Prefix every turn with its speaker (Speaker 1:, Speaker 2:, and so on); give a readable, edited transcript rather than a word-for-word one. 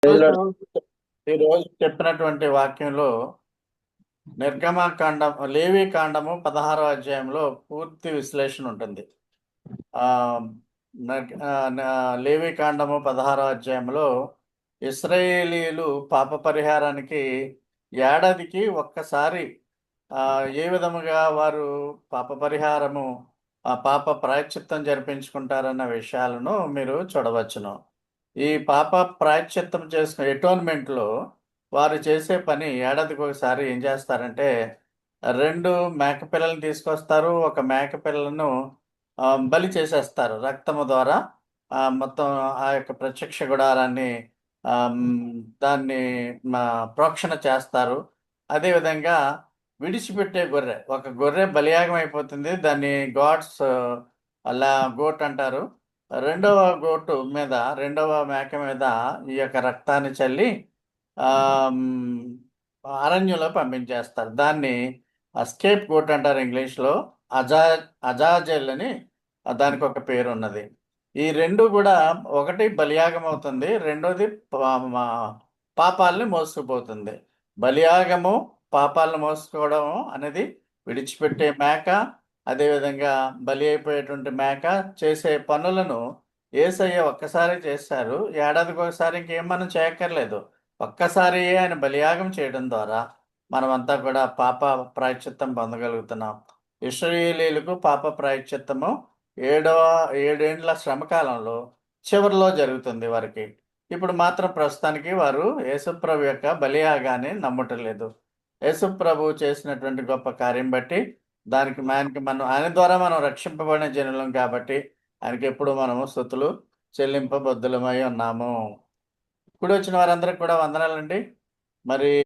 Speaker 1: ఈరోజు
Speaker 2: పిల్లడు
Speaker 1: ఈరోజు చెప్పినటువంటి వాక్యంలో నిర్గమకాండం, లేవి కాండము 16వ అధ్యాయంలో పూర్తి విశ్లేషణ ఉంటుంది. ఆ లేవి కాండము 16వ అధ్యాయంలో ఇశ్రాయేలీయులు పాప పరిహారానికి ఏడాదికి ఒక్కసారి ఏ విధముగా వారు పాప పరిహారము పాప ప్రాయశ్చిత్తం జరిపించుకుంటారన్న విషయాలను మీరు చూడవచ్చును. ఈ పాప ప్రాయశ్చిత్తం చేసుకునే ఎటోన్మెంట్లో వారు చేసే పని ఏడాదికి ఒకసారి ఏం చేస్తారంటే 2 మేక పిల్లల్ని తీసుకొస్తారు. ఒక మేక పిల్లను బలి చేసేస్తారు. రక్తము ద్వారా మొత్తం ఆ యొక్క ప్రత్యక్ష గుడారాన్ని దాన్ని ప్రోక్షణ చేస్తారు. అదేవిధంగా విడిచిపెట్టే గొర్రె, ఒక గొర్రె బలియాగం అయిపోతుంది. దాన్ని గాడ్స్ అలా గోట్ అంటారు. రెండవ గోటు మీద, రెండవ మేక మీద ఈ యొక్క రక్తాన్ని చల్లి అరణ్యంలో పంపించేస్తారు. దాన్ని స్కేప్ గోట్ అంటారు ఇంగ్లీష్లో. అజాజెల్ అని దానికి ఒక పేరు ఉన్నది. ఈ రెండు కూడా, ఒకటి బలియాగం అవుతుంది, రెండోది పాపాలని మోసుకుపోతుంది. బలియాగము పాపాలను మోసుకోవడం అనేది విడిచిపెట్టే మేక, అదేవిధంగా బలి అయిపోయేటువంటి మేక చేసే పనులను యేసయ్య ఒక్కసారి చేశారు. ఏడాదికి ఒకసారి ఇంకేం మనం చేయక్కర్లేదు. ఒక్కసారి ఆయన బలియాగం చేయడం ద్వారా మనమంతా కూడా పాప ప్రాయశ్చిత్తం పొందగలుగుతున్నాం. ఇశ్రాయేలీయులకు పాప ప్రాయశ్చిత్తము 7 ఏండ్ల శ్రమకాలంలో చివరిలో జరుగుతుంది వారికి. ఇప్పుడు మాత్రం ప్రస్తుతానికి వారు యేసుప్రభు యొక్క బలియాగాన్ని నమ్మటం లేదు. యేసుప్రభు చేసినటువంటి గొప్ప కార్యం బట్టి దానికి మనం ఆయన ద్వారా మనం రక్షింపబడిన జనులం కాబట్టి ఆయనకి ఎప్పుడు మనము స్తుతులు చెల్లింపబద్దులమై ఉన్నాము. ఇప్పుడు వచ్చిన వారందరికి కూడా వందనాలండి. మరి